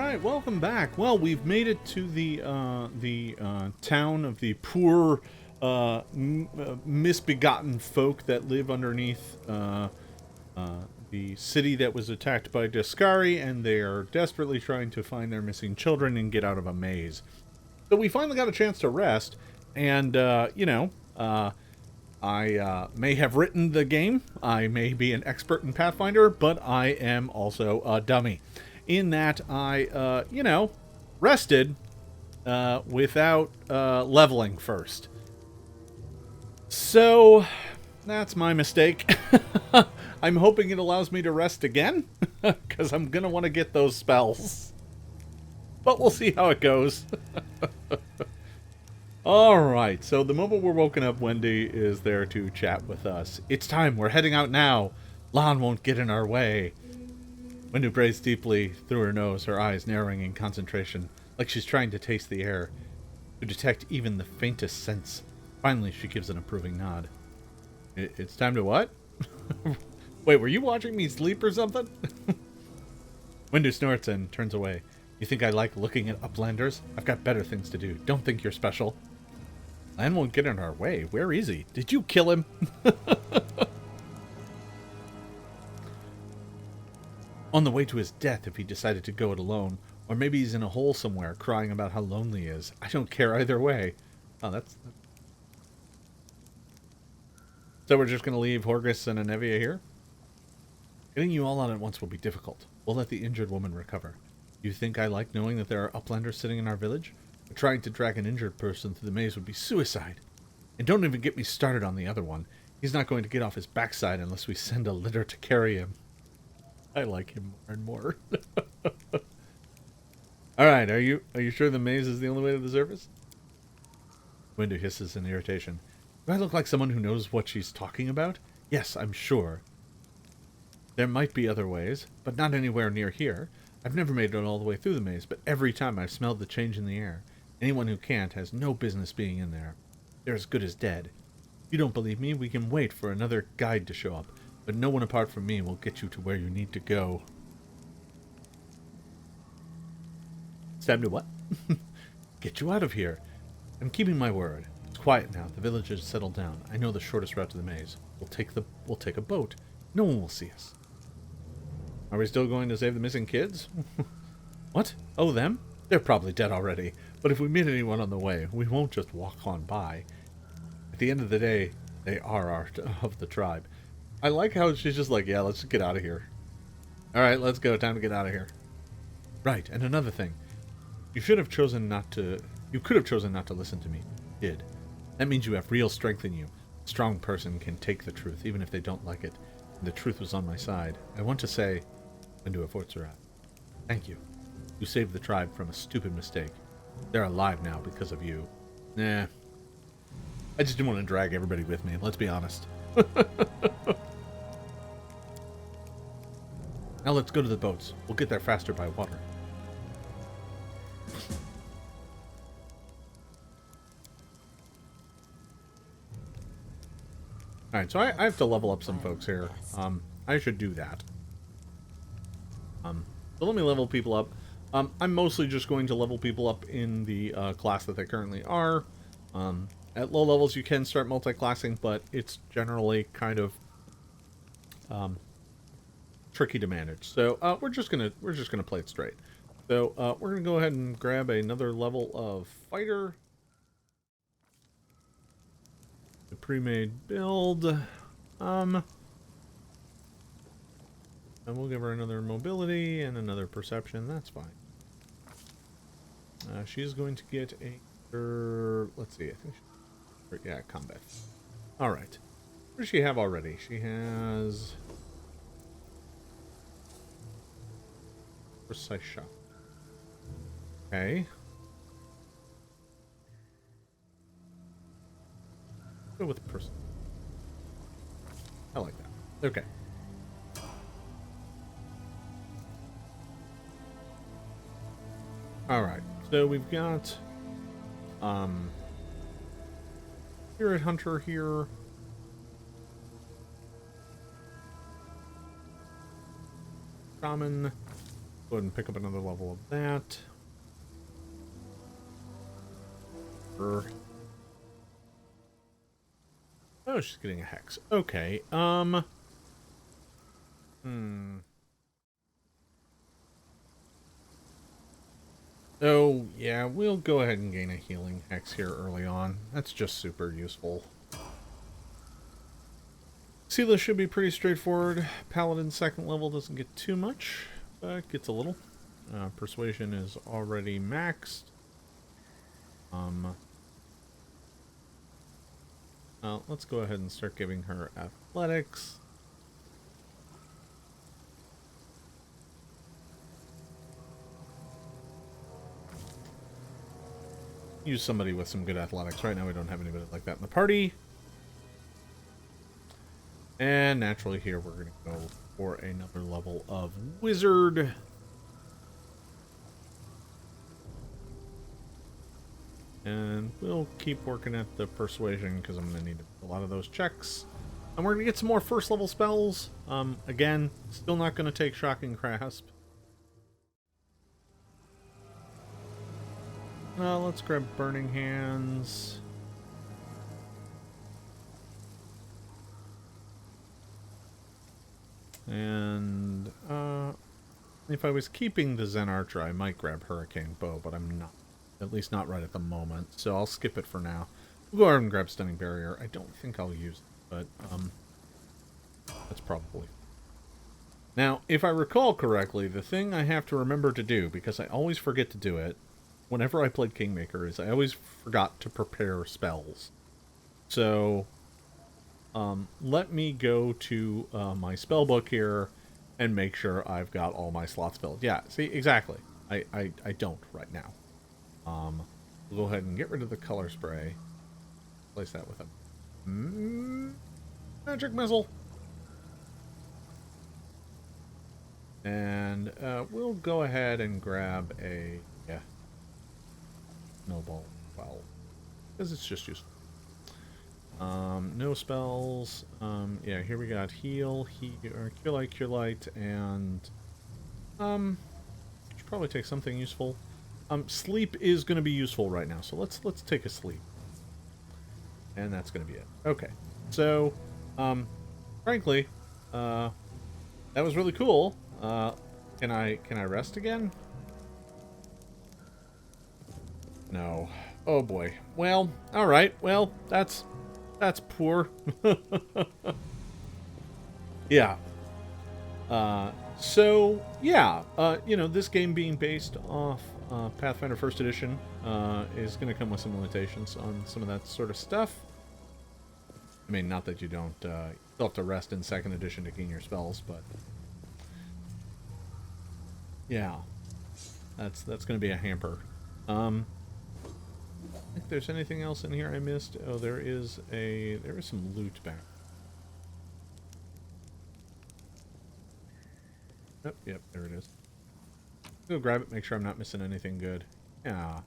right, welcome back. Well, we've made it to the town of the poor, misbegotten folk that live underneath the city that was attacked by Descari, and they are desperately trying to find their missing children and get out of a maze. So we finally got a chance to rest, and I may have written the game. I may be an expert in Pathfinder, but I am also a dummy. In that I, rested without leveling first. So, that's my mistake. I'm hoping it allows me to rest again, because I'm going to want to get those spells. But we'll see how it goes. Alright, so the moment we're woken up, Wendy is there to chat with us. It's time, we're heading out now. Lon won't get in our way. Wendy breathes deeply through her nose, her eyes narrowing in concentration, like she's trying to taste the air, to detect even the faintest sense. Finally, she gives an approving nod. It's time to what? Wait, were you watching me sleep or something? Wendy snorts and turns away. You think I like looking at uplanders? I've got better things to do. Don't think you're special. Lan won't get in our way. Where is he? Did you kill him? On the way to his death if he decided to go it alone. Or maybe he's in a hole somewhere crying about how lonely he is. I don't care either way. Oh, that's... So we're just going to leave Horgus and Anevia here? Getting you all out at once will be difficult. We'll let the injured woman recover. You think I like knowing that there are uplanders sitting in our village? But trying to drag an injured person through the maze would be suicide. And don't even get me started on the other one. He's not going to get off his backside unless we send a litter to carry him. I like him more and more. Alright, are you sure the maze is the only way to the surface? Windu hisses in irritation. Do I look like someone who knows what she's talking about? Yes, I'm sure. There might be other ways, but not anywhere near here. I've never made it all the way through the maze, but every time I've smelled the change in the air. Anyone who can't has no business being in there. They're as good as dead. If you don't believe me, we can wait for another guide to show up, but no one apart from me will get you to where you need to go. It's time to what? Get you out of here. I'm keeping my word. It's quiet now. The village has settled down. I know the shortest route to the maze. We'll take a boat. No one will see us. Are we still going to save the missing kids? What? Oh, them? They're probably dead already. But if we meet anyone on the way, we won't just walk on by. At the end of the day, they are of the tribe. I like how she's just like, yeah, let's get out of here. Alright, let's go. Time to get out of here. Right, and another thing. You could have chosen not to listen to me. You did. That means you have real strength in you. A strong person can take the truth, even if they don't like it. And the truth was on my side. I want to say, Windu of Fortzerat, thank you. You saved the tribe from a stupid mistake. They're alive now because of you. Nah. I just didn't want to drag everybody with me, let's be honest. Now let's go to the boats. We'll get there faster by water. Alright, so I have to level up some folks here. I should do that. So let me level people up. I'm mostly just going to level people up in the class that they currently are. At low levels you can start multi-classing, but it's generally kind of tricky to manage. So we're just gonna play it straight. So we're gonna go ahead and grab another level of fighter. The pre-made build. And we'll give her another mobility and another perception. That's fine. She's going to get a... let's see. I think yeah, combat. Alright. What does she have already? She has... Precise shot. Okay. Go with person. I like that. Okay. Alright, so we've got Spirit Hunter here. Shaman. Go ahead and pick up another level of that. Oh, she's getting a hex. Okay, Oh, yeah, we'll go ahead and gain a healing hex here early on. That's just super useful. Seela should be pretty straightforward. Paladin second level doesn't get too much, but gets a little. Persuasion is already maxed. Let's go ahead and start giving her athletics. Use somebody with some good athletics. Right now we don't have anybody like that in the party. And naturally here we're going to go for another level of wizard. And we'll keep working at the persuasion because I'm going to need a lot of those checks. And we're going to get some more first level spells. Again, still not going to take Shocking Grasp. Let's grab Burning Hands. And if I was keeping the Zen Archer, I might grab Hurricane Bow, but I'm not. At least not right at the moment, so I'll skip it for now. We'll go ahead and grab Stunning Barrier. I don't think I'll use it, but that's probably... Now, if I recall correctly, the thing I have to remember to do, because I always forget to do it, whenever I played Kingmaker, is I always forgot to prepare spells. So, let me go to my spell book here and make sure I've got all my slots filled. Yeah, see, exactly. I don't right now. We'll go ahead and get rid of the color spray. Replace that with a magic missile. And we'll go ahead and grab a snowball. Well, because it's just useful. No spells. Yeah, here we got heal, cure light, and should probably take something useful. Sleep is going to be useful right now, so let's take a sleep. And that's going to be it. Okay. So, frankly, that was really cool. Can I rest again? No. Oh boy. Well, all right. Well, that's poor. Yeah. So yeah, you know, this game being based off Pathfinder First Edition is going to come with some limitations on some of that sort of stuff. I mean, not that you don't still have to rest in Second Edition to gain your spells, but yeah, that's going to be a hamper. I think there's anything else in here I missed. Oh, there is some loot back. Oh, yep, there it is. Go grab it, make sure I'm not missing anything good. Yeah.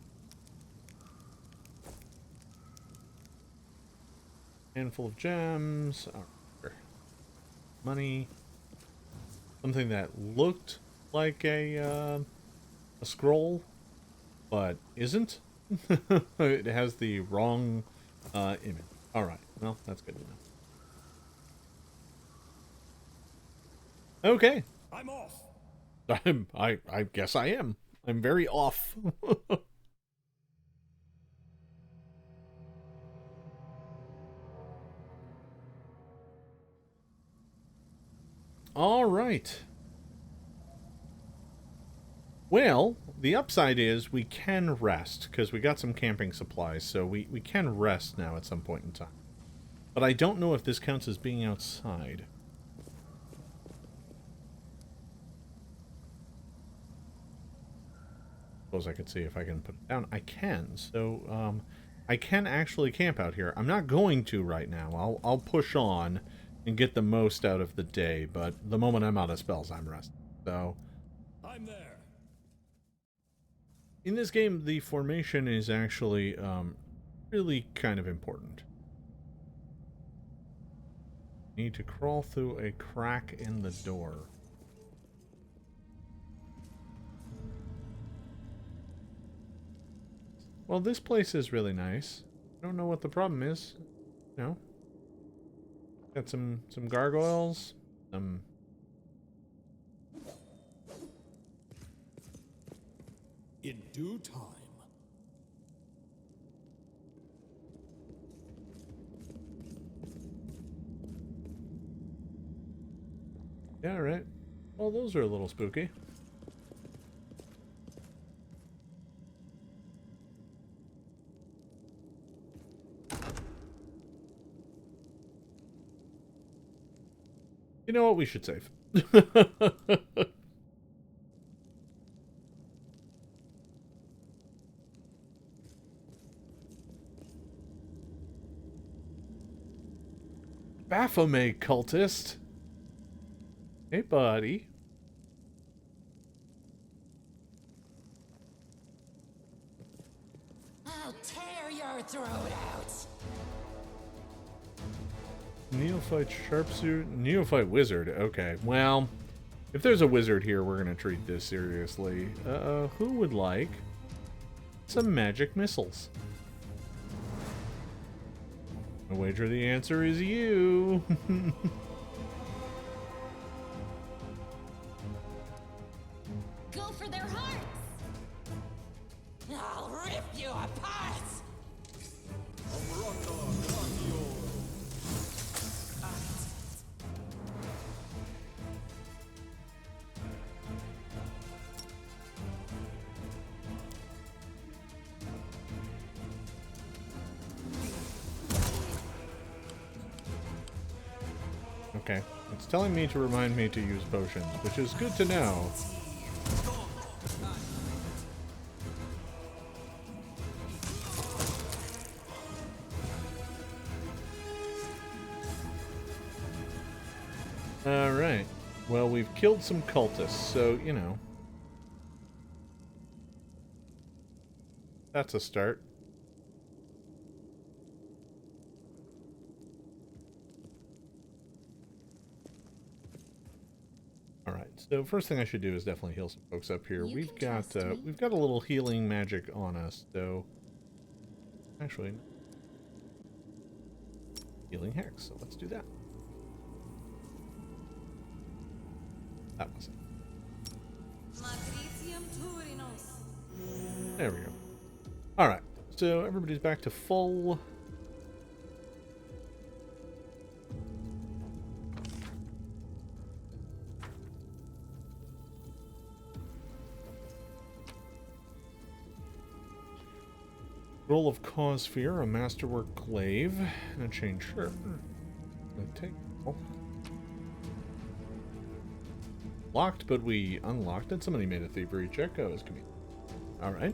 Handful of gems. Oh, money. Something that looked like a scroll, but isn't. It has the wrong image. Alright, well, that's good to know. Okay. I'm off. I guess I am. I'm very off. All right. Well, the upside is we can rest, because we got some camping supplies, so we can rest now at some point in time. But I don't know if this counts as being outside. Suppose I could see if I can put it down. I can, so I can actually camp out here. I'm not going to right now. I'll push on and get the most out of the day, but the moment I'm out of spells, I'm resting. So I'm there. In this game, the formation is actually really kind of important. You need to crawl through a crack in the door. Well, this place is really nice. I don't know what the problem is. You know. Got some gargoyles. Some... In due time. Yeah, right. Well, those are a little spooky. You know what? We should save. Baphomet cultist. Hey, buddy. I'll tear your throat out. Neophyte sharpsuit. Neophyte wizard. Okay, well, if there's a wizard here, we're gonna treat this seriously. Who would like some magic missiles? I wager the answer is you. Go for their hearts. I'll rip you apart. Okay, it's telling me to remind me to use potions, which is good to know. Alright, well, we've killed some cultists, so, you know. That's a start. Alright, so first thing I should do is definitely heal some folks up here. We've got a little healing magic on us, so... Actually... Healing hex, so let's do that. That was it. There we go. Alright, so everybody's back to full. Roll of Cause Fear, a Masterwork Glaive, and a chain shirt. Take. Oh. Locked, but we unlocked it. Somebody made a thievery check. Oh, it's convenient. Alright.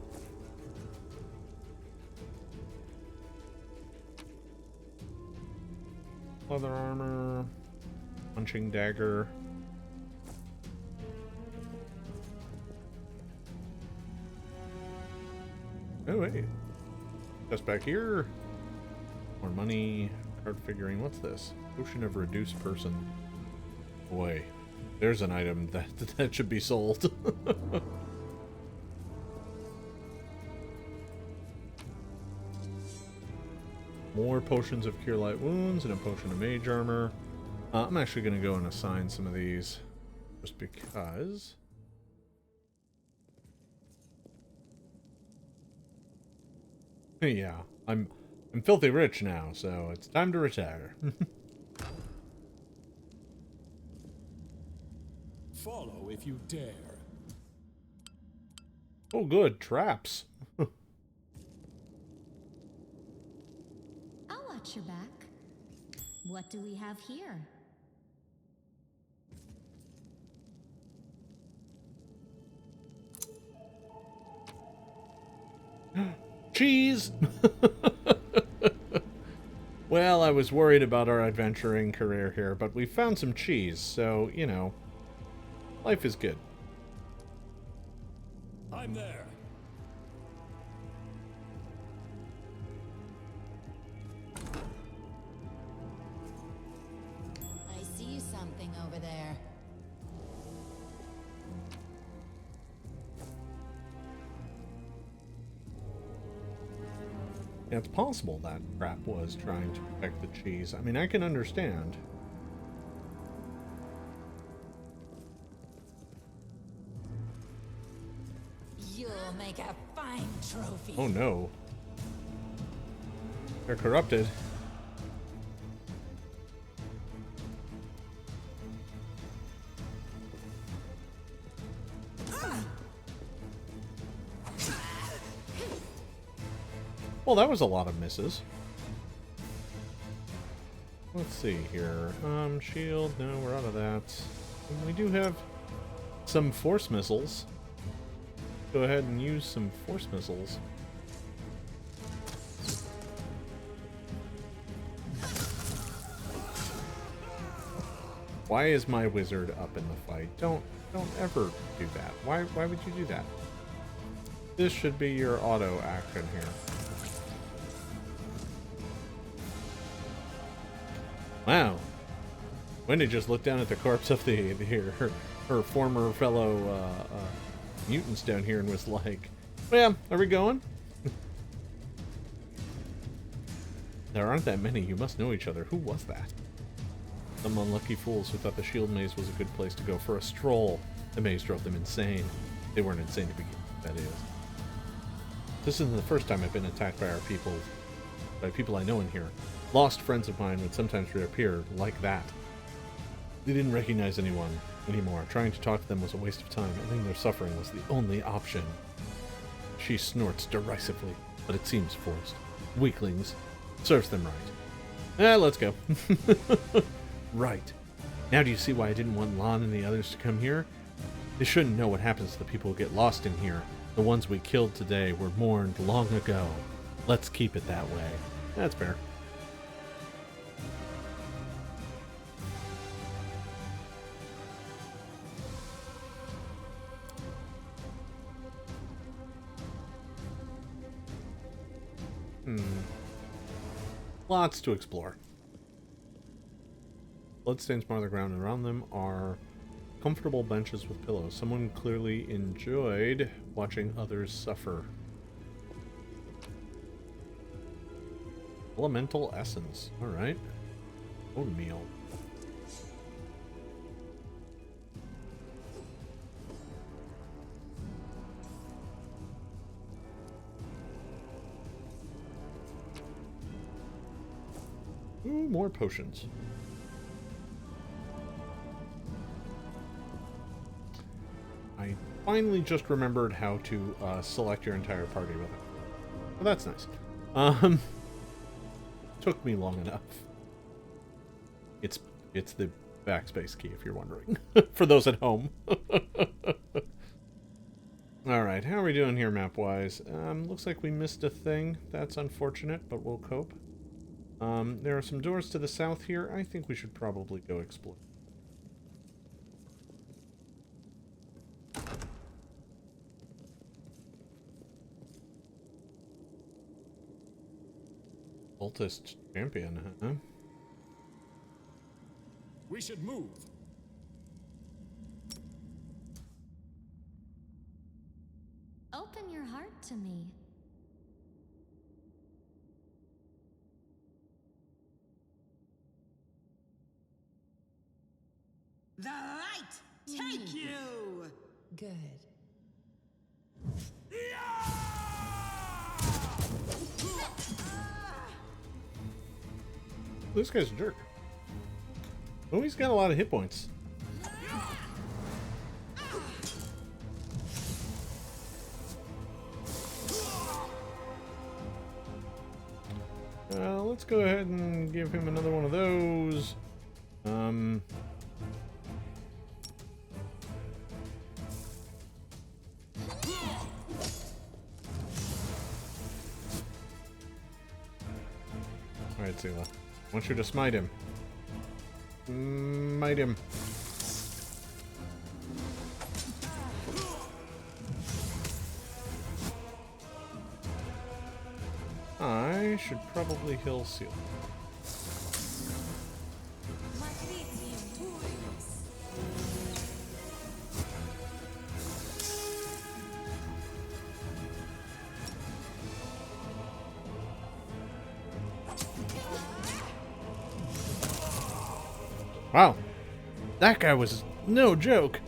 Leather armor. Punching dagger. Oh, wait. Just back here. More money. Card figuring. What's this? Potion of Reduced Person. Boy. There's an item that should be sold. More potions of Cure Light Wounds and a potion of Mage Armor. I'm actually going to go and assign some of these just because. Yeah, I'm filthy rich now, so it's time to retire. Follow if you dare. Oh, good. Traps. I'll watch your back. What do we have here? Cheese! Well, I was worried about our adventuring career here, but we found some cheese, so, you know, life is good. I'm there. I see something over there. Yeah, it's possible that crap was trying to protect the cheese. I mean, I can understand. You'll make a fine trophy. Oh no. They're corrupted. Well, that was a lot of misses. Let's see here. Shield. No, we're out of that. We do have some force missiles. Go ahead and use some force missiles. Why is my wizard up in the fight? Don't ever do that. Why would you do that? This should be your auto action here. Wow. Wendy just looked down at the corpse of her former fellow mutants down here and was like, well, are we going? There aren't that many. You must know each other. Who was that? Some unlucky fools who thought the shield maze was a good place to go for a stroll. The maze drove them insane. They weren't insane to begin with, that is. This isn't the first time I've been attacked by people I know in here. Lost friends of mine would sometimes reappear like that. They didn't recognize anyone anymore. Trying to talk to them was a waste of time. Ending their suffering was the only option. She snorts derisively, but it seems forced. Weaklings. Serves them right. Let's go. Right. Now do you see why I didn't want Lon and the others to come here? They shouldn't know what happens to the people who get lost in here. The ones we killed today were mourned long ago. Let's keep it that way. That's fair. Lots to explore. Bloodstains mar the ground, and around them are comfortable benches with pillows. Someone clearly enjoyed watching others suffer. Elemental essence. Alright. Oatmeal. Ooh, more potions. I finally just remembered how to select your entire party with it. Well, that's nice. Took me long enough. It's the backspace key, if you're wondering. For those at home. Alright, how are we doing here map-wise? Looks like we missed a thing. That's unfortunate, but we'll cope. There are some doors to the south here. I think we should probably go explore. Cultist champion, huh? We should move. Open your heart to me. The light take you! Good. This guy's a jerk. Oh, he's got a lot of hit points. Let's go ahead and give him another one of those. Alright, Zila. I want you to smite him. Smite him. I should probably heal Seal. Wow. That guy was no joke.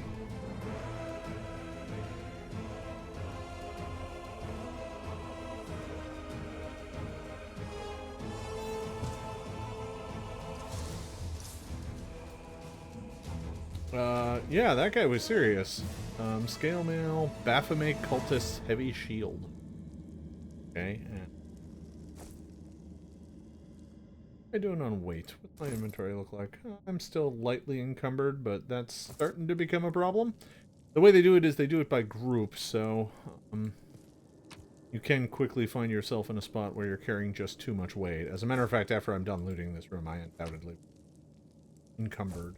Yeah, that guy was serious. Scale mail, Baphomet cultists, heavy shield. Okay, and what am I doing on weight? What's my inventory look like? I'm still lightly encumbered, but that's starting to become a problem. The way they do it is they do it by group, so you can quickly find yourself in a spot where you're carrying just too much weight. As a matter of fact, after I'm done looting this room, I undoubtedly encumbered.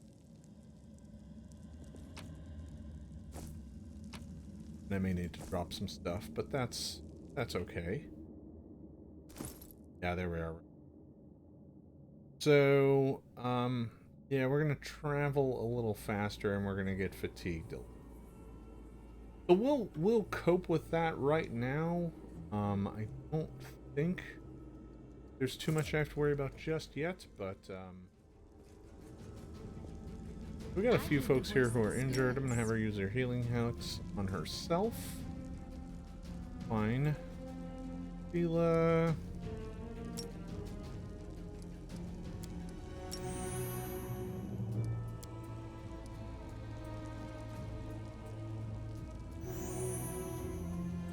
I may need to drop some stuff, but that's okay. Yeah, there we are. So, yeah, we're gonna travel a little faster, and we're gonna get fatigued. So we'll cope with that right now. I don't think there's too much I have to worry about just yet, but we got a few folks here who are injured. I'm gonna have her use her healing hooks on herself. Fine. Fila.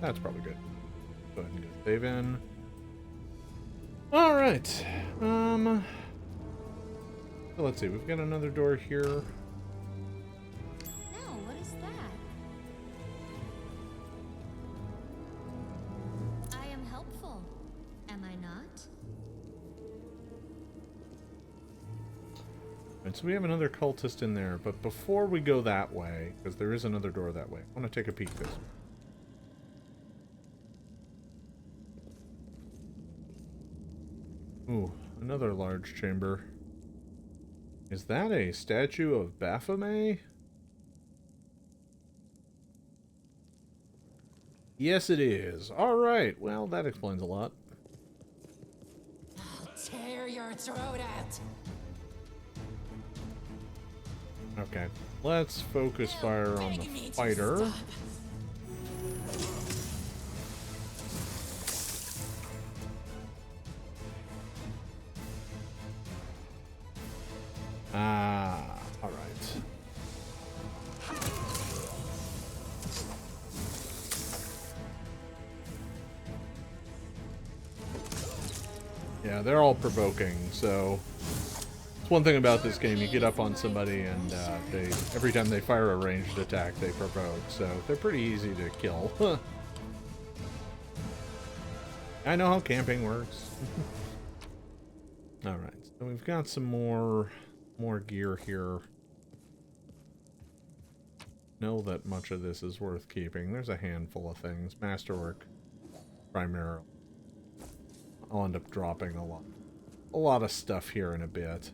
That's probably good. Go ahead and go save in. Alright. So let's see. We've got another door here. So we have another cultist in there, but before we go that way, because there is another door that way, I want to take a peek this way. Ooh, another large chamber. Is that a statue of Baphomet? Yes, it is. Alright, well, that explains a lot. I'll tear your throat out. Okay, let's focus fire on the fighter. Ah, all right. Yeah, they're all provoking, so one thing about this game, you get up on somebody and every time they fire a ranged attack, they provoke, so they're pretty easy to kill. I know how camping works. Alright, so we've got some more gear here. Know that much of this is worth keeping. There's a handful of things. Masterwork, primarily. I'll end up dropping a lot of stuff here in a bit.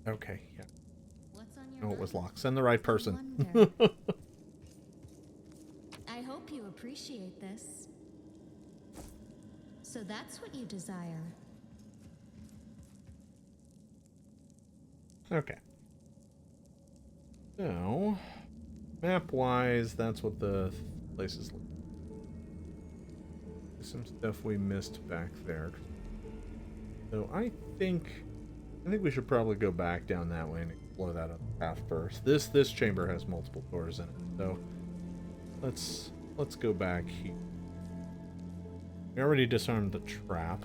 Okay, yeah. Oh, it was locked. Send the right person. I hope you appreciate this. So that's what you desire. Okay. So, map-wise, that's what the place is like. Some stuff we missed back there. So I think we should probably go back down that way and explore that other path first. This chamber has multiple doors in it, so let's go back here. We already disarmed the trap.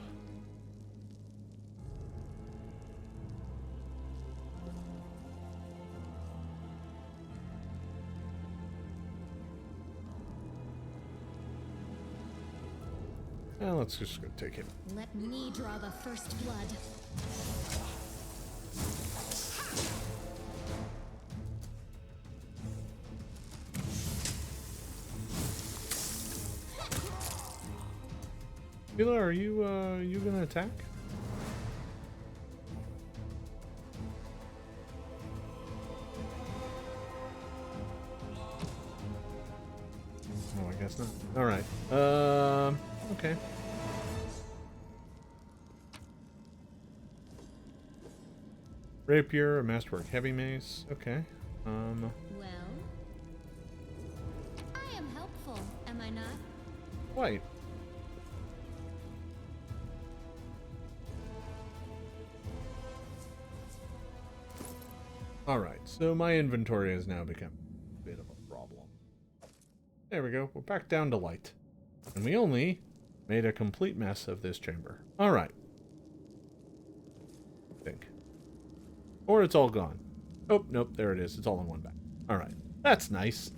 Well, let's just go take him. Let me draw the first blood. Mila, are you gonna attack? Oh, I guess not. Alright. Okay. Rapier, a masterwork heavy mace. Okay. Well, I am helpful, am I not? Quite. Alright, so my inventory has now become a bit of a problem. There we go. We're back down to light. And we only made a complete mess of this chamber. Alright. I think. Or it's all gone. Oh, nope, there it is. It's all in one bag. Alright. That's nice.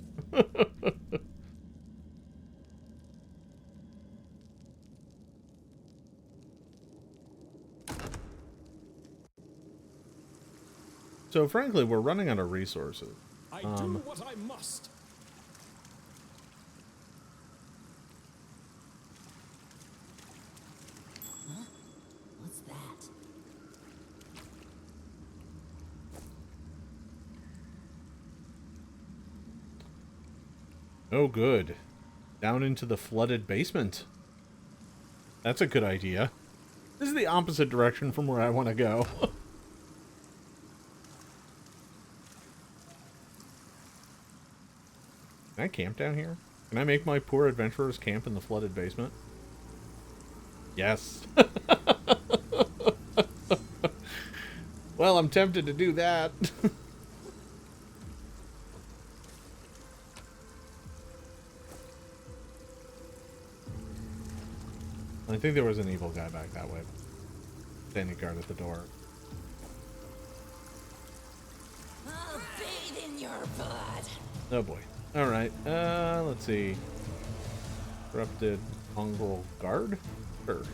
So, frankly, we're running out of resources. I do what I must. Huh? What's that? Oh, good. Down into the flooded basement. That's a good idea. This is the opposite direction from where I want to go. Can I camp down here? Can I make my poor adventurers camp in the flooded basement? Yes. Well, I'm tempted to do that. I think there was an evil guy back that way. Standing guard at the door. I'll bathe in your blood. Oh boy. Alright, let's see. Corrupted mongrel guard? Sure. Is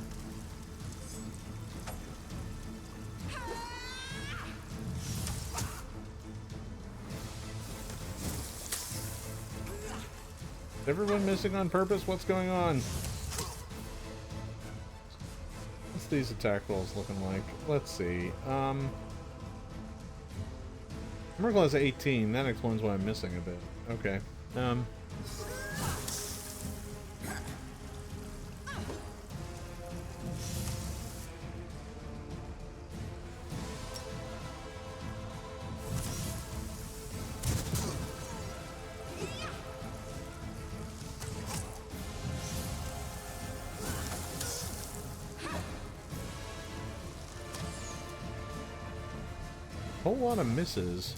everyone missing on purpose? What's going on? What's these attack rolls looking like? Let's see. Armor class 18. That explains why I'm missing a bit. Okay. Whole lot of misses.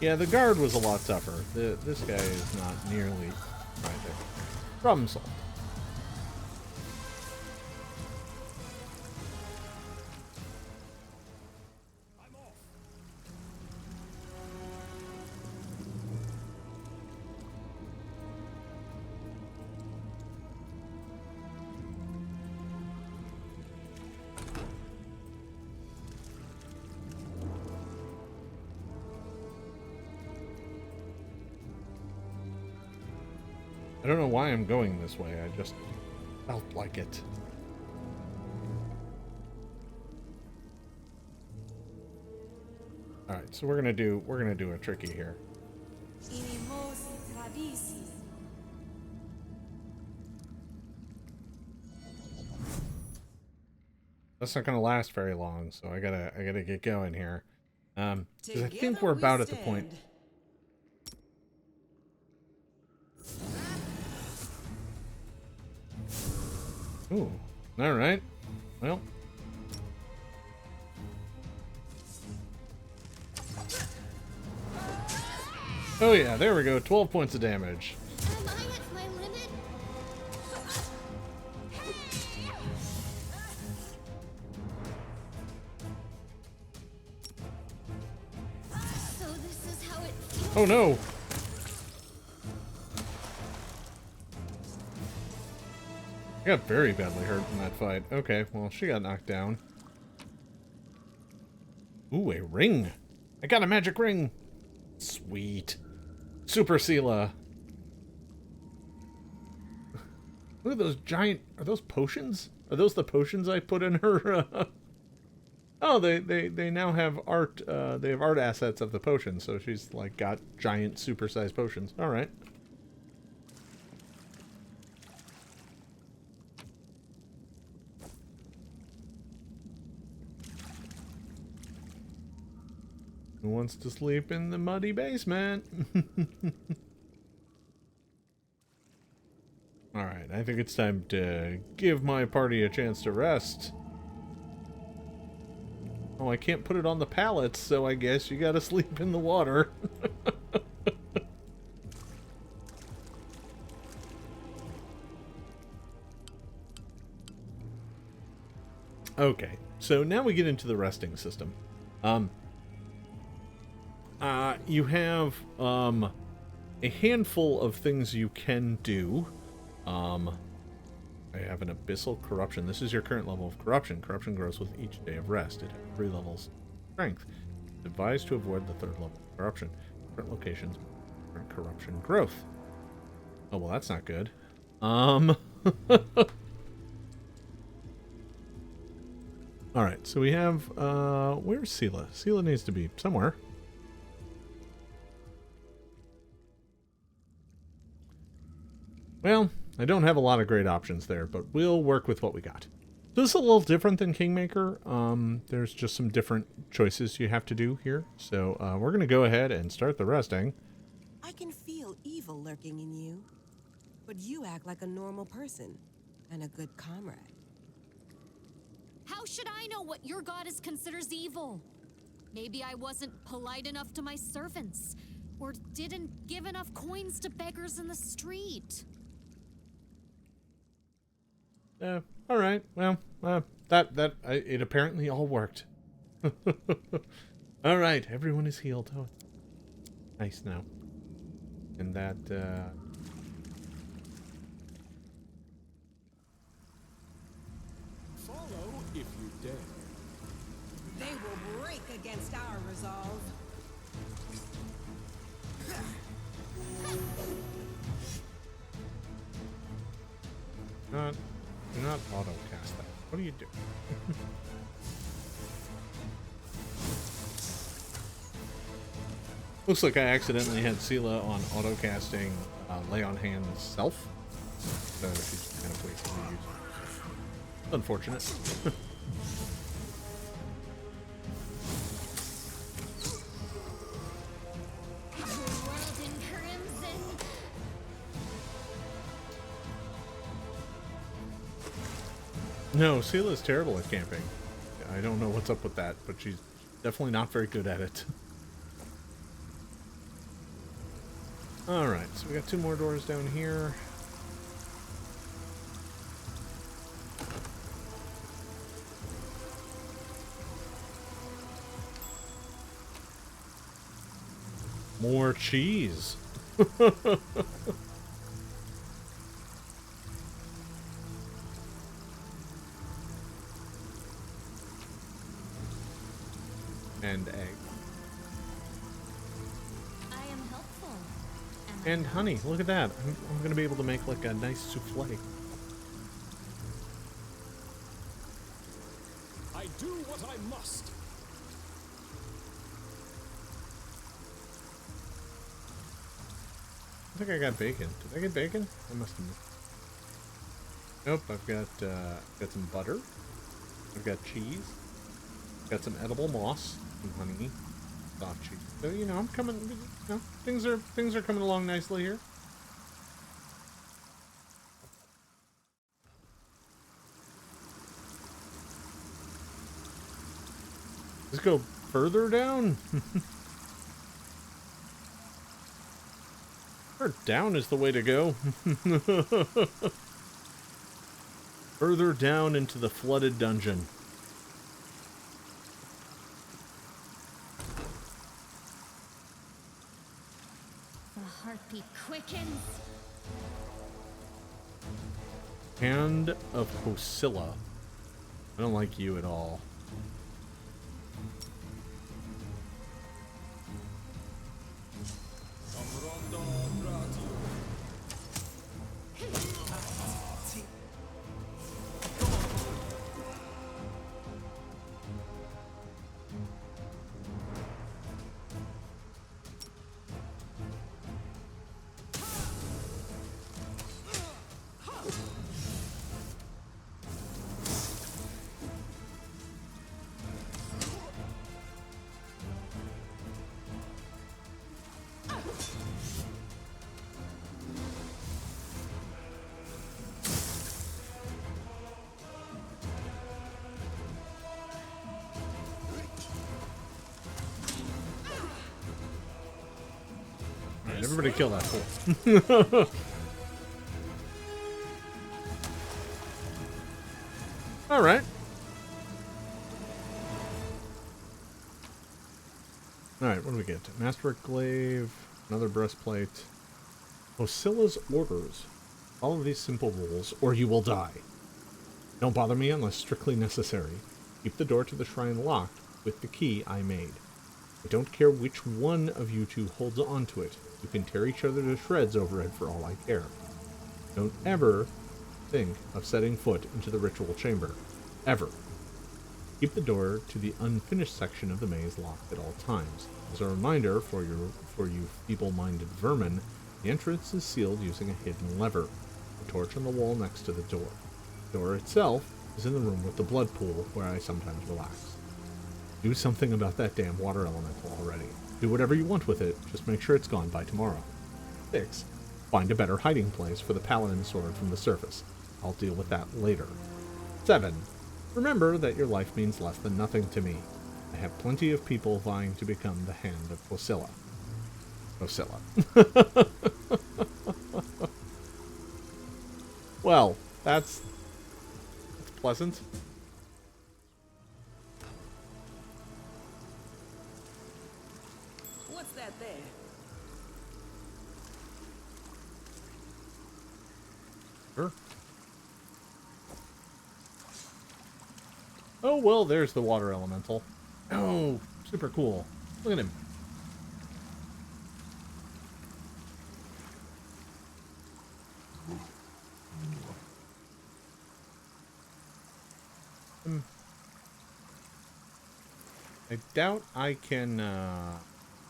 Yeah, the guard was a lot tougher. This guy is not nearly right there. Problem solved. I'm off. I don't know why I'm going this way. I just felt like it. All right, so we're gonna do a tricky here. That's not gonna last very long, so I gotta get going here. 'Cause I think we're about at the point. Ooh, all right. Well. Oh yeah, there we go. 12 points of damage. Am I at my limit? So this is how it feels. Oh no. I got very badly hurt in that fight. Okay, well, she got knocked down. Ooh, a ring. I got a magic ring. Sweet. Super Sela. Look at those giant... Are those potions? Are those the potions I put in her... Oh, they now have art. They have art assets of the potions, so she's like got giant supersized potions. All right. Who wants to sleep in the muddy basement? All right, I think it's time to give my party a chance to rest. Oh, I can't put it on the pallets, so I guess you gotta sleep in the water. Okay, so now we get into the resting system. You have a handful of things you can do. I have an Abyssal Corruption. This is your current level of Corruption. Corruption grows with each day of rest. It has 3 levels of strength. It's advised to avoid the 3rd level of Corruption. Different locations, different Corruption growth. Oh, well, that's not good. Alright, so we have, where's Sela? Sela needs to be somewhere. Well, I don't have a lot of great options there, but we'll work with what we got. This is a little different than Kingmaker. There's just some different choices you have to do here. So we're going to go ahead and start the resting. I can feel evil lurking in you, but you act like a normal person and a good comrade. How should I know what your goddess considers evil? Maybe I wasn't polite enough to my servants, or didn't give enough coins to beggars in the street. All right. Well, it apparently all worked. All right, everyone is healed. Oh, nice now. And that. Follow if you dare. They will break against our resolve. Do not auto cast that. What do you do? Looks like I accidentally had Sela on auto casting Lay on Hands self. So she's kind of wasted her use. Unfortunate. No, Sela's terrible at camping. I don't know what's up with that, but she's definitely not very good at it. Alright, so we got 2 more doors down here. More cheese. And egg. I am helpful. And honey, look at that. I'm going to be able to make like a nice souffle. I do what I must. I think I got bacon. Did I get bacon? I must have. Nope, I've got some butter. I've got cheese. Got some edible moss, some honey, soft cheese. So you know, I'm coming. You know, things are coming along nicely here. Let's go further down. Or down is the way to go. Further down into the flooded dungeon. Heartbeat quickens. Hand of Hosilla. I don't like you at all. Alright, everybody kill that fool. Alright. Alright, what do we get? Masterwork glaive, another breastplate. Osilla's orders. Follow these simple rules, or you will die. Don't bother me unless strictly necessary. Keep the door to the shrine locked with the key I made. I don't care which one of you two holds on to it. You can tear each other to shreds over it for all I care. Don't ever think of setting foot into the ritual chamber. Ever. Keep the door to the unfinished section of the maze locked at all times. As a reminder for you feeble-minded vermin, the entrance is sealed using a hidden lever. The torch on the wall next to the door. The door itself is in the room with the blood pool where I sometimes relax. Do something about that damn water elemental already. Do whatever you want with it, just make sure it's gone by tomorrow. 6. Find a better hiding place for the paladin sword from the surface. I'll deal with that later. 7. Remember that your life means less than nothing to me. I have plenty of people vying to become the hand of Osilla. Well, that's pleasant. What's that there? Sure. Oh, well, there's the water elemental. Oh, super cool. Look at him. I doubt I can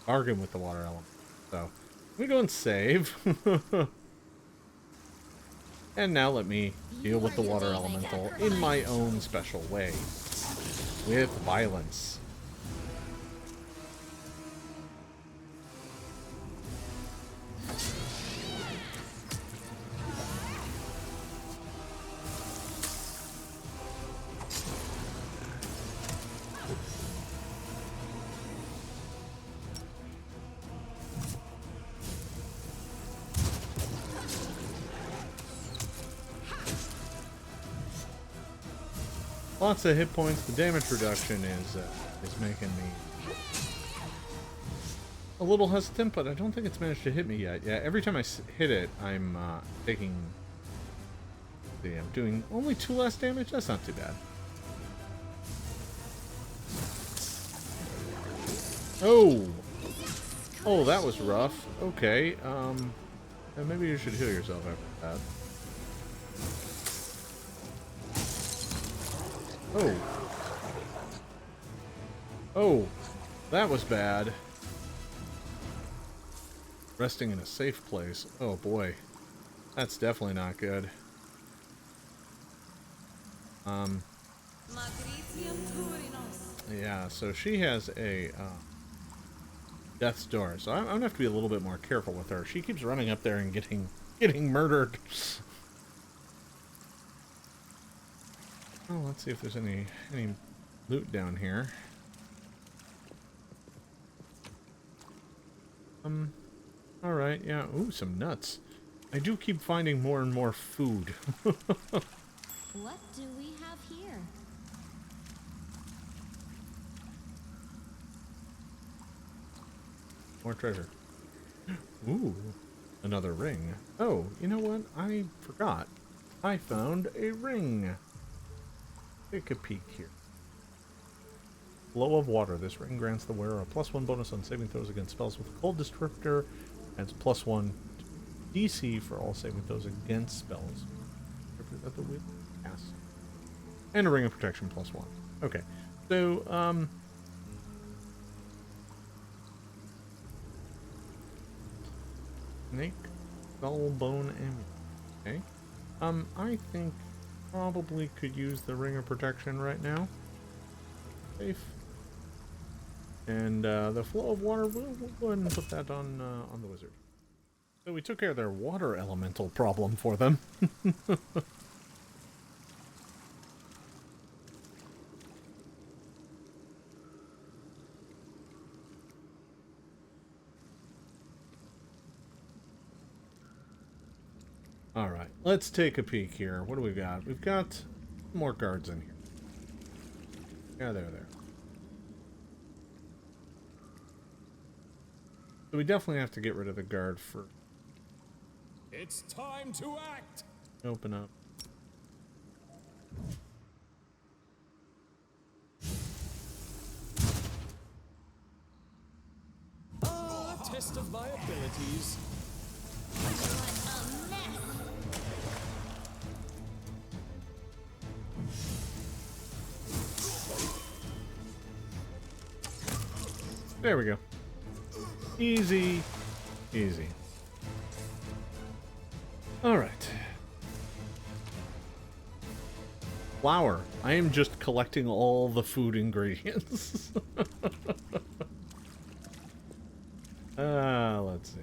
bargain with the water element. So, let me go and save. And now let me deal with the water elemental in my own special way. With violence. Lots of hit points. The damage reduction is making me a little hesitant, but I don't think it's managed to hit me yet. Yeah, every time I hit it, I'm taking. See, I'm doing only 2 less damage. That's not too bad. Oh, that was rough. Okay, maybe you should heal yourself after that. Oh, that was bad. Resting in a safe place. Oh boy. That's definitely not good. Yeah, so she has a death's door. So I'm gonna have to be a little bit more careful with her. She keeps running up there and getting murdered. Oh, let's see if there's any loot down here. Alright, yeah. Ooh, some nuts. I do keep finding more and more food. What do we have here? More treasure. Ooh, another ring. Oh, you know what? I forgot. I found a ring. Take a peek here. Flow of water. This ring grants the wearer a +1 bonus on saving throws against spells with a cold descriptor. Adds +1 DC for all saving throws against spells. Is that the wheel? Yes. And a ring of protection +1. Okay. So, snake, skull, bone, amulet. Okay. I think probably could use the ring of protection right now. Safe. And the flow of water, we'll go ahead and put that on the wizard. So we took care of their water elemental problem for them. Alright, let's take a peek here. What do we got? We've got more guards in here. Yeah, there. So we definitely have to get rid of the guard first. It's time to act! Open up. A test of my abilities. There we go. Easy. Easy. Alright. Flour. I am just collecting all the food ingredients. Let's see.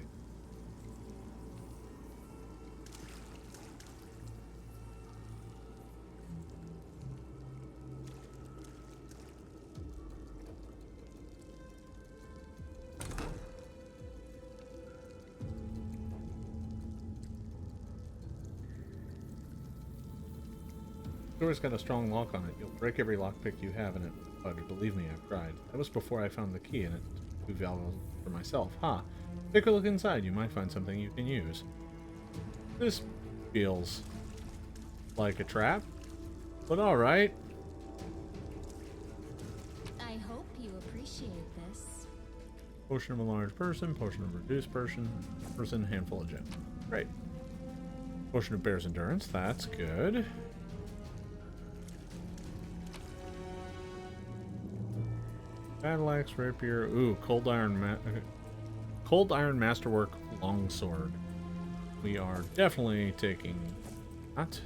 The door's got a strong lock on it. You'll break every lockpick you have in it. But believe me, I've tried. That was before I found the key in it. Too valuable for myself. Ha! Take a look inside. You might find something you can use. This feels like a trap, but alright. I hope you appreciate this. Potion of a large person, potion of reduced person, handful of gems. Great. Potion of bear's endurance, that's good. Battle axe, rapier, ooh, cold iron masterwork longsword. We are definitely taking that.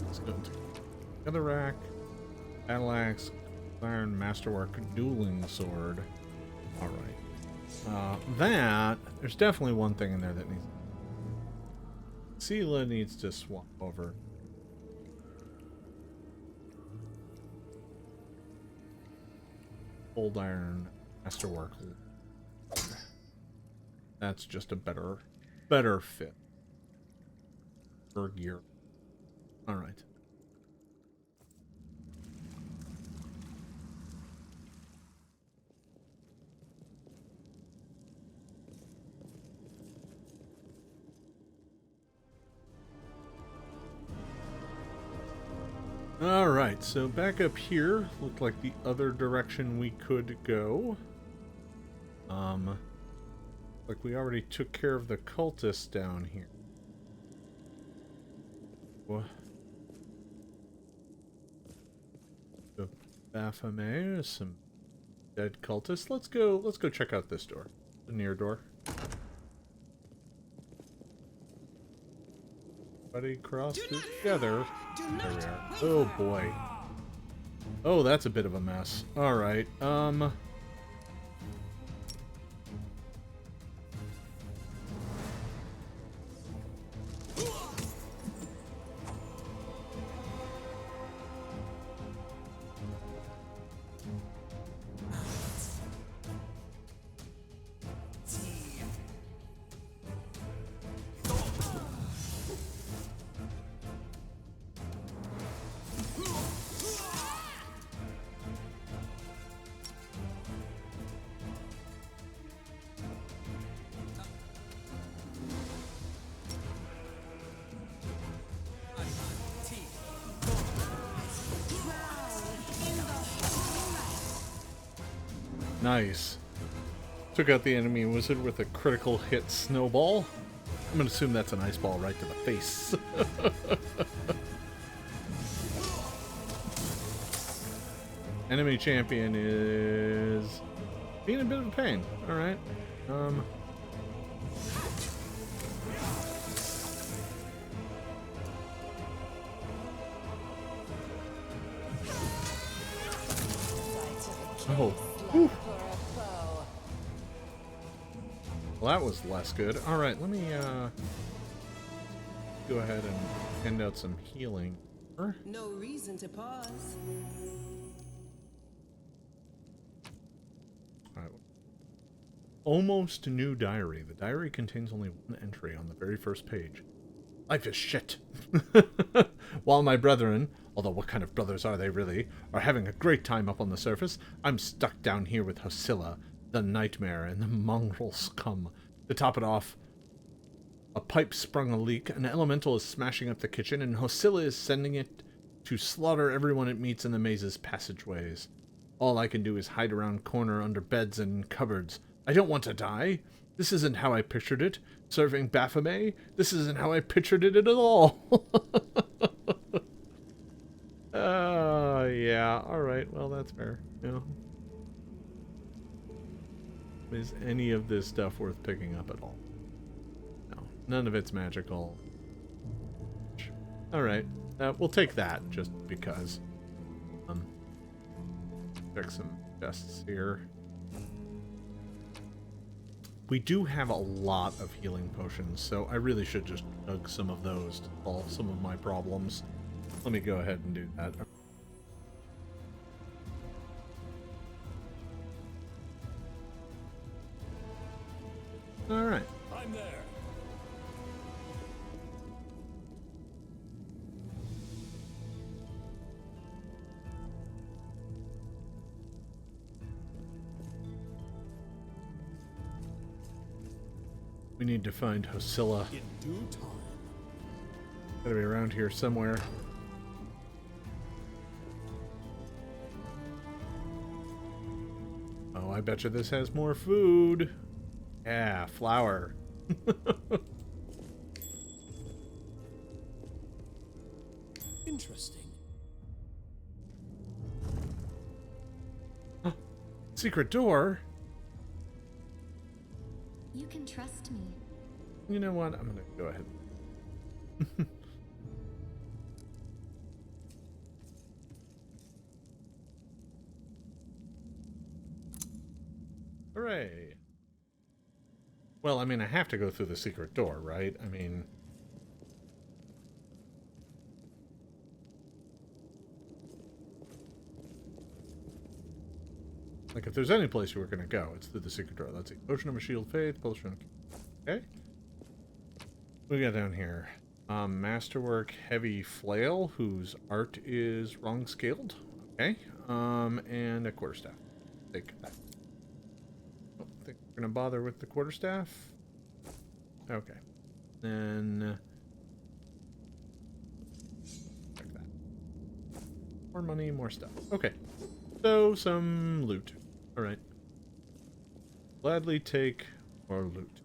Let's go to the other rack. Battle axe, iron masterwork dueling sword. Alright. There's definitely one thing in there that needs... Sela needs to swap over. Old iron masterwork. That's just a better fit for gear. Alright. Alright, so back up here, looked like the other direction we could go. Like we already took care of the cultists down here. What? The Baphomet, some dead cultists. Let's go check out this door. The near door. Everybody cross together. There we are. Oh boy. Oh, that's a bit of a mess. Alright, nice. Took out the enemy wizard with a critical hit snowball. I'm gonna assume that's an ice ball right to the face. Enemy champion is being a bit of a pain. Alright. Oh. Whew. Well, that was less good. Alright, let me go ahead and hand out some healing. No reason to pause. Alright. Almost new diary. The diary contains only one entry on the very first page. Life is shit. While my brethren, although what kind of brothers are they really, are having a great time up on the surface, I'm stuck down here with Hosilla, the nightmare, and the mongrel scum. To top it off, a pipe sprung a leak, an elemental is smashing up the kitchen, and Hosilla is sending it to slaughter everyone it meets in the maze's passageways. All I can do is hide around corner under beds and cupboards. I don't want to die. This isn't how I pictured it. Serving Baphomet? This isn't how I pictured it at all. Yeah, alright, well that's fair. You know. Is any of this stuff worth picking up at all? No, none of it's magical. Alright, we'll take that just because. Check some chests here. We do have a lot of healing potions, so I really should just chug some of those to solve some of my problems. Let me go ahead and do that. Alright. I'm there. We need to find Hosilla. In due time. Gotta be around here somewhere. Oh, I bet you this has more food. Yeah, flour. Interesting. Oh, secret door? You can trust me. You know what? I'm gonna go ahead. Hooray. Well, I mean, I have to go through the secret door, right? I mean... Like, if there's any place we're gonna go, it's through the secret door. Let's see. Potion of a Shield Faith, Potion of... Okay. What do we got down here? Masterwork Heavy Flail, whose art is wrong scaled. Okay. And a quarterstaff. Take that. Don't think we're gonna bother with the quarterstaff. Okay. Then... like that. More money, more stuff. Okay. So, some loot. Alright. Gladly take more loot.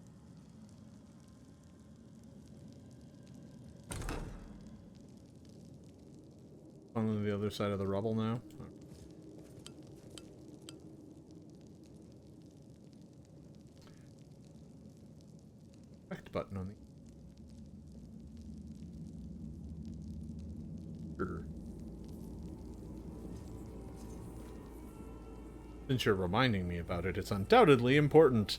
On the other side of the rubble now. Select button on the... Sure. Since you're reminding me about it, it's undoubtedly important.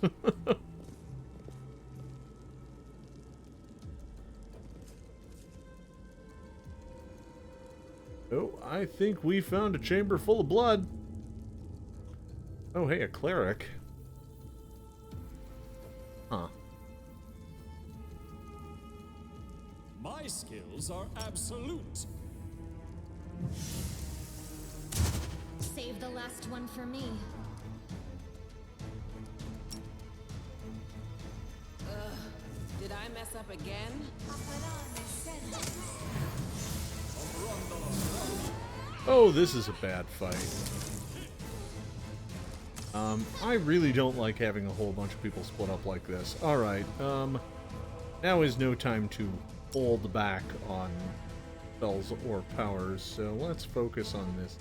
Oh, I think we found a chamber full of blood. Oh, hey, a cleric. Huh. My skills are absolute. Save the last one for me. Did I mess up again? Oh, this is a bad fight. I really don't like having a whole bunch of people split up like this. Alright, now is no time to hold back on spells or powers, so let's focus on this.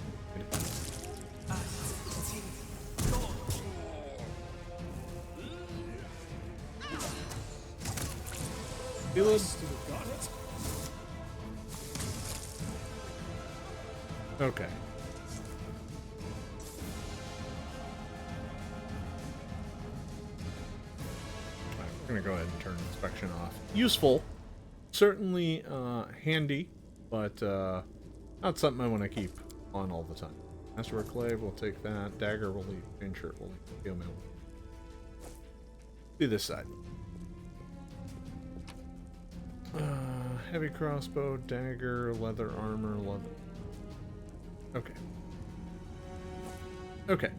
Caleb? Got it. Okay. Alright, we're gonna go ahead and turn inspection off. Useful. Certainly handy, but not something I want to keep on all the time. Masterwork Clave, we'll take that. Dagger, we'll leave. Chain shirt, we'll leave. Steel mail. Do this side. heavy crossbow, dagger, leather armor, leather. Okay. Okay.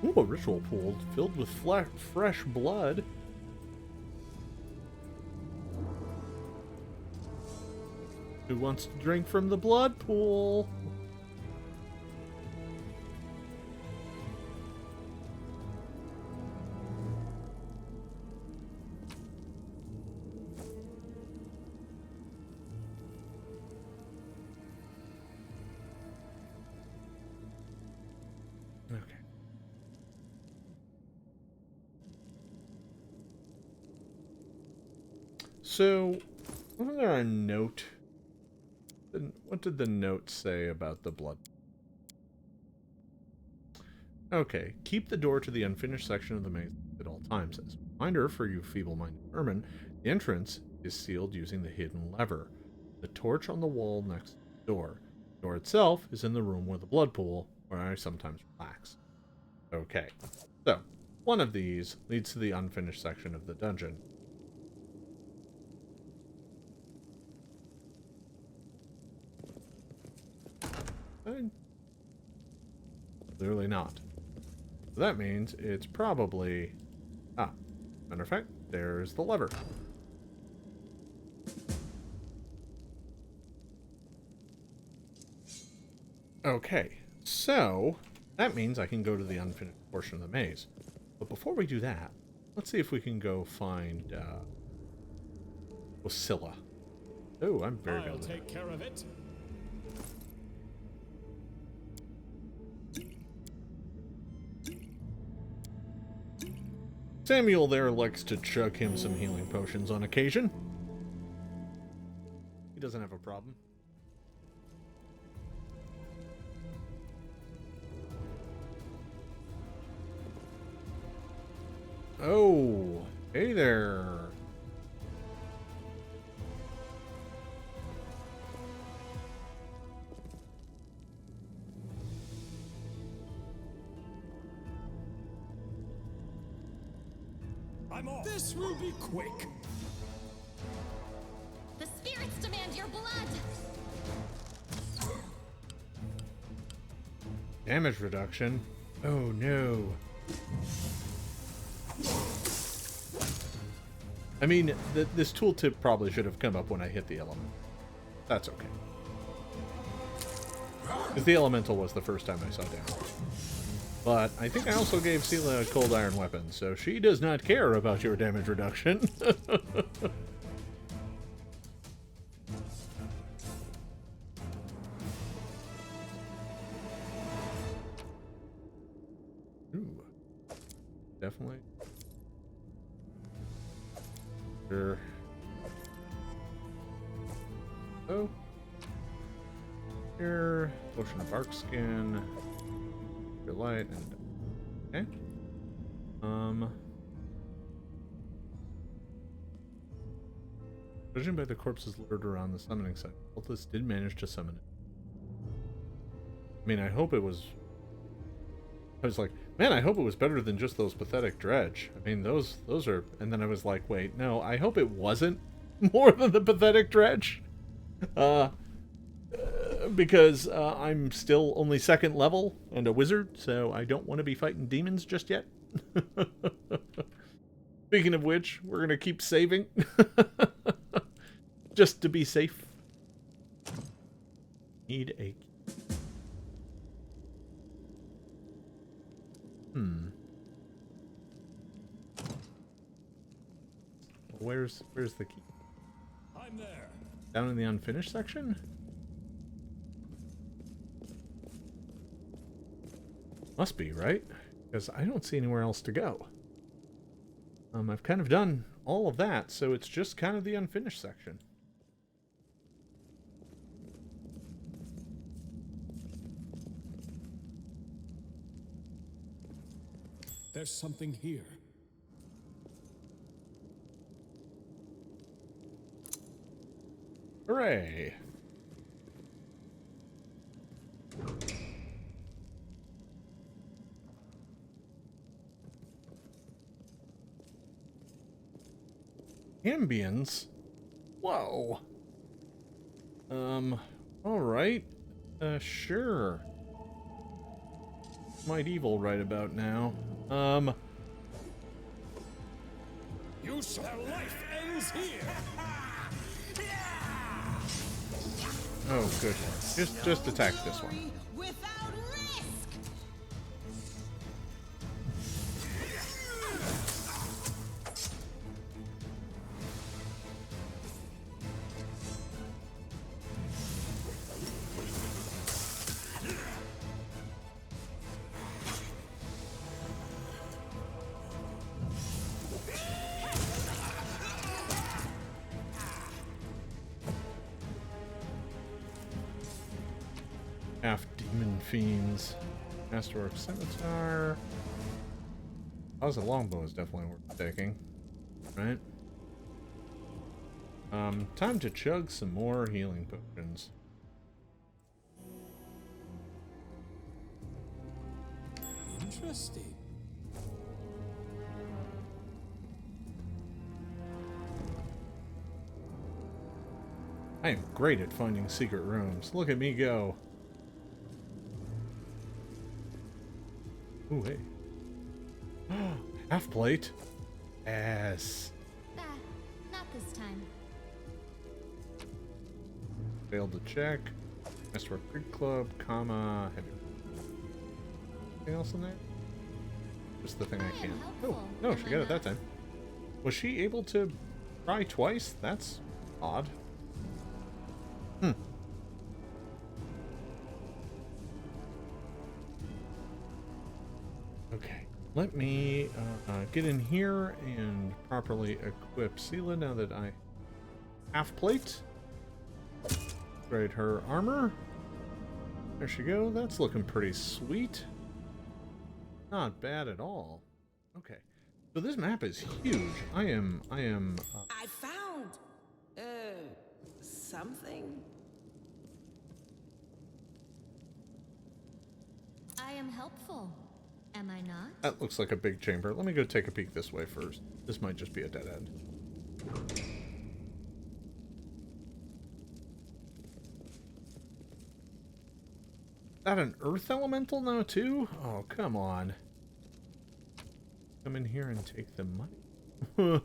Ooh, a ritual pool filled with fresh blood. Who wants to drink from the blood pool? Okay. So, wasn't there a note? What did the note say about the blood? Okay, keep the door to the unfinished section of the maze at all times. As a reminder for you feeble-minded vermin, the entrance is sealed using the hidden lever. The torch on the wall next to the door. The door itself is in the room with the blood pool, where I sometimes relax. Okay, so one of these leads to the unfinished section of the dungeon. Clearly not. So that means it's probably... Ah, matter of fact, there's the lever. Okay, so that means I can go to the unfinished portion of the maze. But before we do that, let's see if we can go find Oscilla. Oh, I'm very good. I'll take care of it. Samuel there likes to chug him some healing potions on occasion. He doesn't have a problem. Oh, hey there. I'm off. This will be quick. The spirits demand your blood! Damage reduction. Oh no. I mean, this tooltip probably should have come up when I hit the element. That's okay. Because the elemental was the first time I saw damage. But I think I also gave Sela a cold iron weapon, so she does not care about your damage reduction. Ooh. Definitely. Sure. Oh. Here. Potion of bark skin. Light and okay. Judging by the corpses littered around the summoning site, cultists did manage to summon it. I mean, I hope it was. I was like, man, I hope it was better than just those pathetic dredge. I mean, those are. And then I was like, wait, no, I hope it wasn't more than the pathetic dredge. Because I'm still only second level and a wizard, so I don't want to be fighting demons just yet. Speaking of which, we're going to keep saving. Just to be safe. Need a... Where's the key? I'm there. Down in the unfinished section? Must be, right? Because I don't see anywhere else to go. I've kind of done all of that, so it's just kind of the unfinished section. There's something here. Hooray! Ambience? Whoa. Alright. Sure. Might evil right about now. You shall. Their life ends here. Oh, good. Just attack this one. Without risk. Half demon fiends. Masterwork scimitar. How's a longbow is definitely worth taking. Right? Time to chug some more healing potions. Interesting. I am great at finding secret rooms. Look at me go. Ooh, hey. Half plate? Yes. Ah, not this time. Failed to check. Masterwork Creek Club, comma, heavy. Anything else in there? Just the thing I can't. Oh, no, she got it that time. Was she able to try twice? That's odd. Okay, let me get in here and properly equip Sela now that I half plate. Upgrade her armor. There she go. That's looking pretty sweet. Not bad at all. Okay, so this map is huge. I am. I found something. I am helpful. Am I not? That looks like a big chamber. Let me go take a peek this way first. This might just be a dead end. That an earth elemental now too? Oh, come on. Come in here and take the money.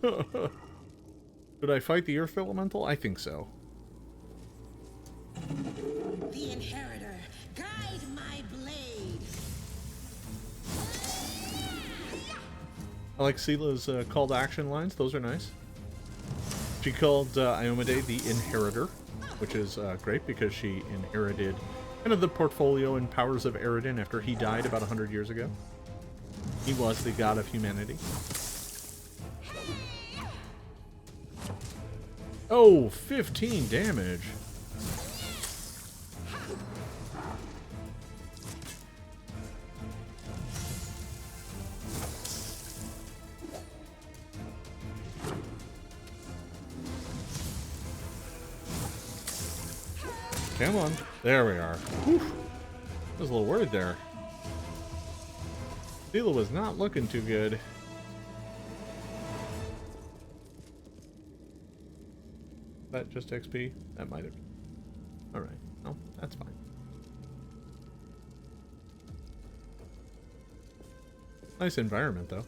Could I fight the earth elemental? I think so. The inheritor, guide my blade. I like Sela's call to action lines. Those are nice. She called Iomade the Inheritor, which is great because she inherited kind of the portfolio and powers of Eridan after he died about 100 years ago. He was the god of humanity. Oh, 15 damage. Come on. There we are. Whew. I was a little worried there. Sela was not looking too good. That just XP? That might have. Alright. No, that's fine. Nice environment, though.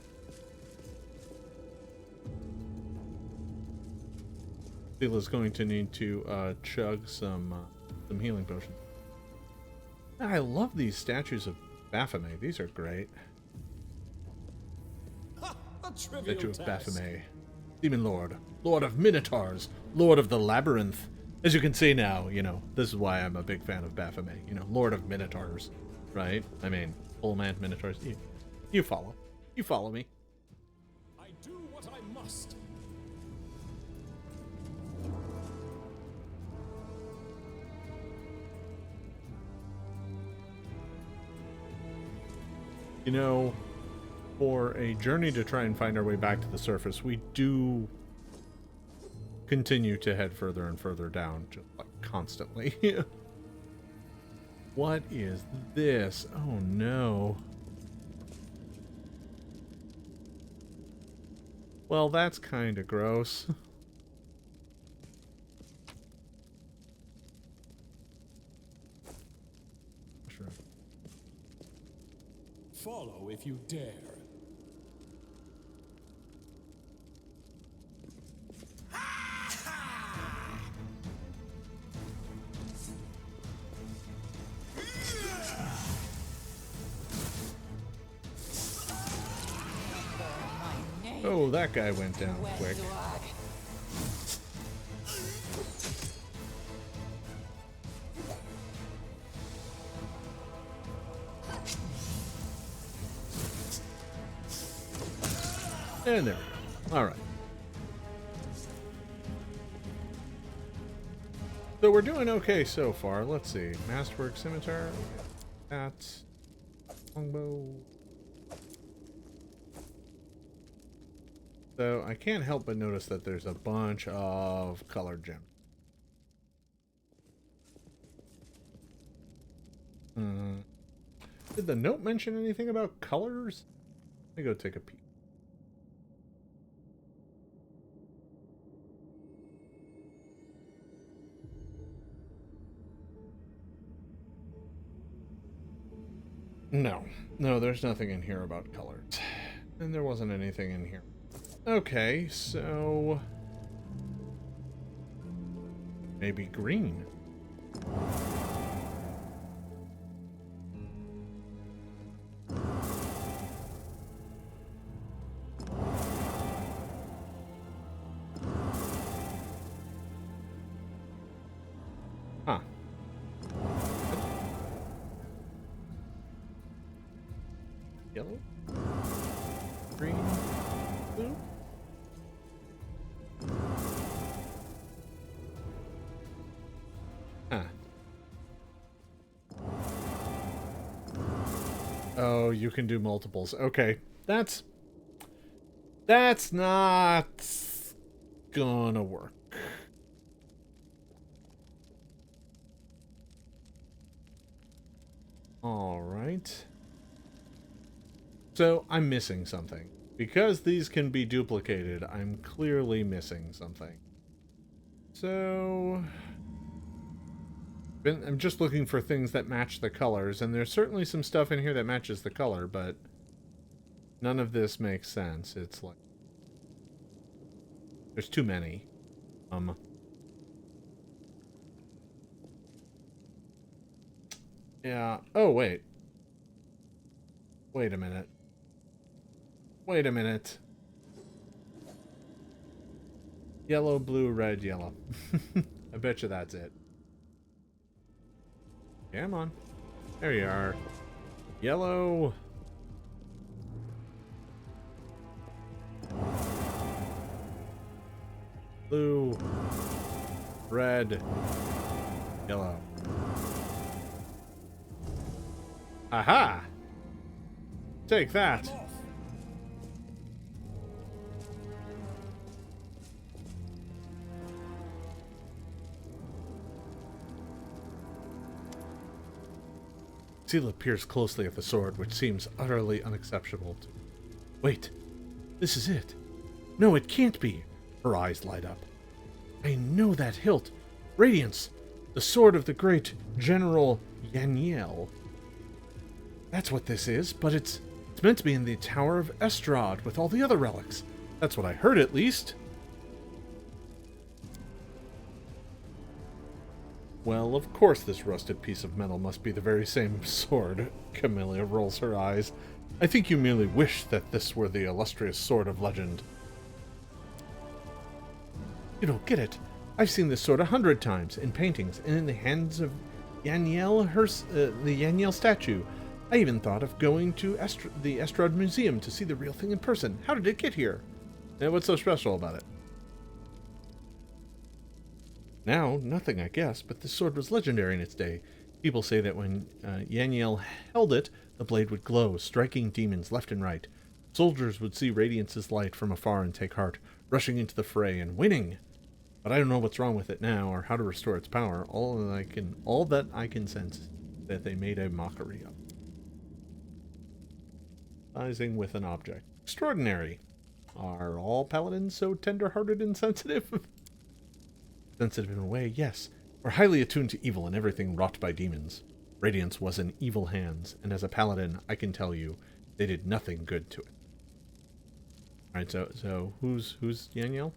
Sela's going to need to chug some healing potion. I love these statues of Baphomet. These are great. Ha! A trivial Statue of task. Baphomet. Demon Lord. Lord of Minotaurs. Lord of the Labyrinth. As you can see now, you know, this is why I'm a big fan of Baphomet. You know, Lord of Minotaurs. Right? I mean, Bulmahn Minotaurs. You follow. You follow me. I do what I must. You know, for a journey to try and find our way back to the surface, we do continue to head further and further down, just like constantly. What is this? Oh no. Well, that's kind of gross. if you dare. Oh, that guy went down quick. And there we go. Alright. So we're doing okay so far. Let's see. Masterwork Scimitar. That. Longbow. So I can't help but notice that there's a bunch of colored gems. Did the note mention anything about colors? Let me go take a peek. No, there's nothing in here about colors. And there wasn't anything in here. Okay, so... maybe green. Huh. Yellow? Green? Blue? Huh. Oh, you can do multiples. Okay. That's not gonna work. All right. So, I'm missing something. Because these can be duplicated, I'm clearly missing something. So... I'm just looking for things that match the colors, and there's certainly some stuff in here that matches the color, but none of this makes sense. It's like... there's too many. Yeah. Oh, wait. Wait a minute. Wait a minute. Yellow, blue, red, yellow. I bet you that's it. Come on. There you are. Yellow. Blue. Red. Yellow. Aha! Take that. Sela peers closely at the sword, which seems utterly unacceptable to... Wait, this is it. No, it can't be. Her eyes light up. I know that hilt. Radiance. The sword of the great General Yaniel. That's what this is, but it's meant to be in the Tower of Estrad with all the other relics. That's what I heard, at least. Well, of course this rusted piece of metal must be the very same sword. Camellia rolls her eyes. I think you merely wish that this were the illustrious sword of legend. You don't get it. I've seen this sword 100 times, in paintings, and in the hands of Yaniel, the Yaniel statue. I even thought of going to the Estrad Museum to see the real thing in person. How did it get here? And what's so special about it? Now, nothing, I guess, but this sword was legendary in its day. People say that when Yaniel held it, the blade would glow, striking demons left and right. Soldiers would see Radiance's light from afar and take heart, rushing into the fray and winning. But I don't know what's wrong with it now, or how to restore its power. All that I can sense is that they made a mockery of. Sizing with an object. Extraordinary. Are all paladins so tender-hearted and sensitive? Sensitive in a way, yes. We're highly attuned to evil and everything wrought by demons. Radiance was in evil hands, and as a paladin, I can tell you, They did nothing good to it. Alright, so who's Yaniel?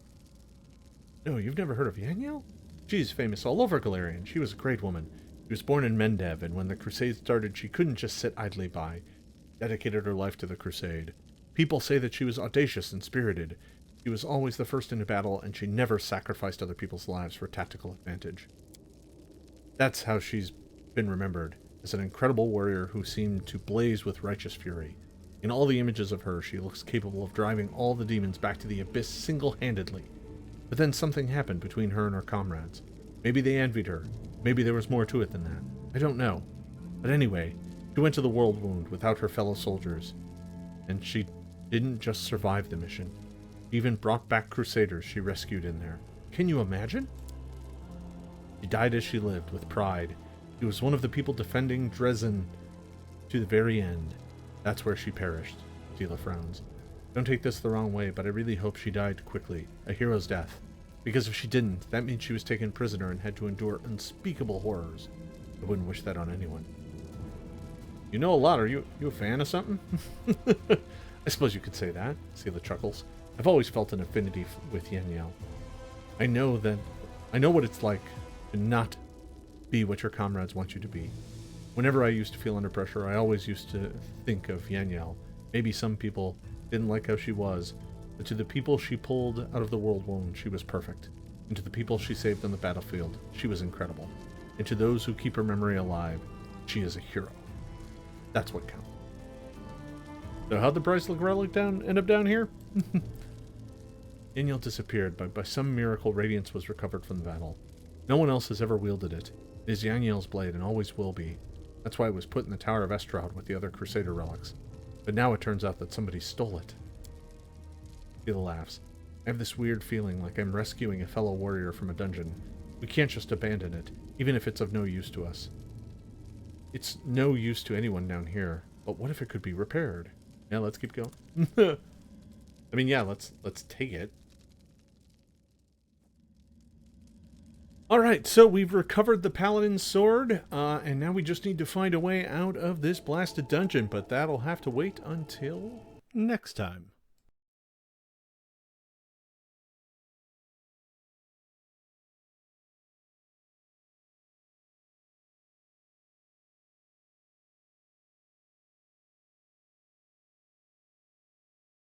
No, you've never heard of Yaniel? She's famous all over Galarian. She was a great woman. She was born in Mendev, and when the crusade started, she couldn't just sit idly by. Dedicated her life to the crusade. People say that she was audacious and spirited. She was always the first in a battle, and she never sacrificed other people's lives for tactical advantage. That's how she's been remembered, as an incredible warrior who seemed to blaze with righteous fury. In all the images of her, she looks capable of driving all the demons back to the abyss single-handedly. But then something happened between her and her comrades. Maybe they envied her. Maybe there was more to it than that. I don't know. But anyway, she went to the World Wound without her fellow soldiers. And she didn't just survive the mission. She even brought back crusaders she rescued in there. Can you imagine? She died as she lived, with pride. She was one of the people defending Dresden to the very end. That's where she perished. Tila frowns. Don't take this the wrong way, but I really hope she died quickly. A hero's death. Because if she didn't, that means she was taken prisoner and had to endure unspeakable horrors. I wouldn't wish that on anyone. You know a lot. Are you a fan of something? I suppose you could say that. Sela chuckles. I've always felt an affinity with Yaniel. I know what it's like to not be what your comrades want you to be. Whenever I used to feel under pressure, I always used to think of Yaniel. Maybe some people didn't like how she was, but to the people she pulled out of the World Wound, she was perfect. And to the people she saved on the battlefield, she was incredible. And to those who keep her memory alive, she is a hero. That's what counts. So how'd the Bryce-Leg relic end up down here? Yaniel disappeared, but by some miracle, Radiance was recovered from the battle. No one else has ever wielded it. It is Yaniel's blade and always will be. That's why it was put in the Tower of Estrad with the other Crusader relics. But now it turns out that somebody stole it. Tila laughs. I have this weird feeling like I'm rescuing a fellow warrior from a dungeon. We can't just abandon it, even if it's of no use to us. It's no use to anyone down here, but what if it could be repaired? Yeah, let's keep going. I mean, yeah, let's take it. Alright, so we've recovered the Paladin's sword, and now we just need to find a way out of this blasted dungeon, but that'll have to wait until next time.